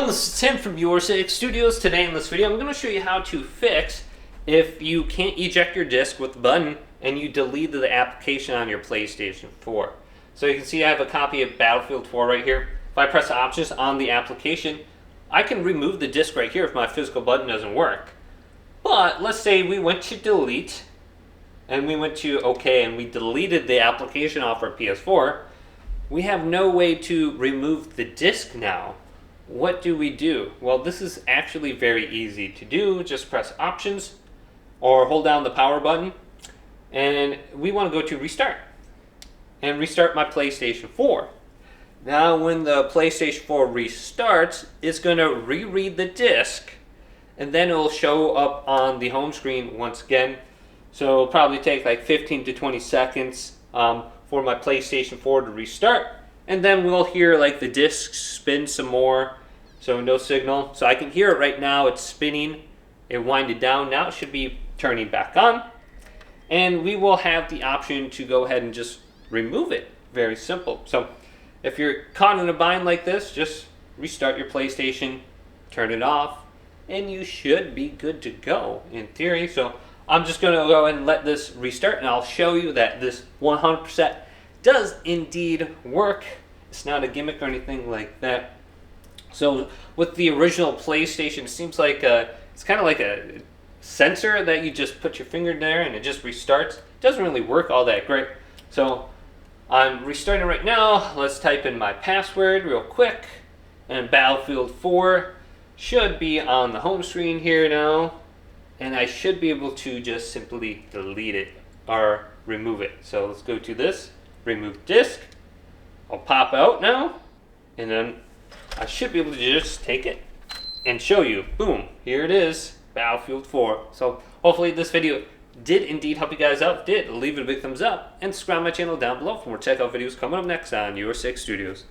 everyone, this is Tim from YourSixGaming. Today in this video I'm going to show you how to fix if you can't eject your disc with the button and you deleted the application on your PlayStation 4. So you can see I have a copy of Battlefield 4 right here. If I press options on the application, I can remove the disc right here if my physical button doesn't work. But let's say we went to delete and we went to OK and we deleted the application off our PS4. We have no way to remove the disc now. What do we do? Well, this is actually very easy to do. Just press options or hold down the power button, and we want to go to restart and restart my PlayStation 4. Now when the PlayStation 4 restarts, it's going to reread the disc and then it will show up on the home screen once again. So it'll probably take like 15 to 20 seconds for my PlayStation 4 to restart, and then we'll hear like the disc spin some more. So no signal. So I can hear it right now. It's spinning. It winded down. Now it should be turning back on. And we will have the option to go ahead and just remove it. Very simple. So if you're caught in a bind like this, just restart your PlayStation, turn it off, and you should be good to go in theory. So I'm just going to go ahead and let this restart, and I'll show you that this 100% does indeed work. It's not a gimmick or anything like that. So with the original PlayStation, it seems like it's kind of like a sensor that you just put your finger there and it just restarts. It doesn't really work all that great. So I'm restarting right now. Let's type in my password real quick, and Battlefield 4 should be on the home screen here now. And I should be able to just simply delete it or remove it. So let's go to this, remove disk. I'll pop out now, and then I should be able to just take it and show you. Boom, here it is, Battlefield 4. So hopefully this video did indeed help you guys out. If it did, leave it a big thumbs up and subscribe to my channel down below for more checkout videos coming up next on YourSixGaming.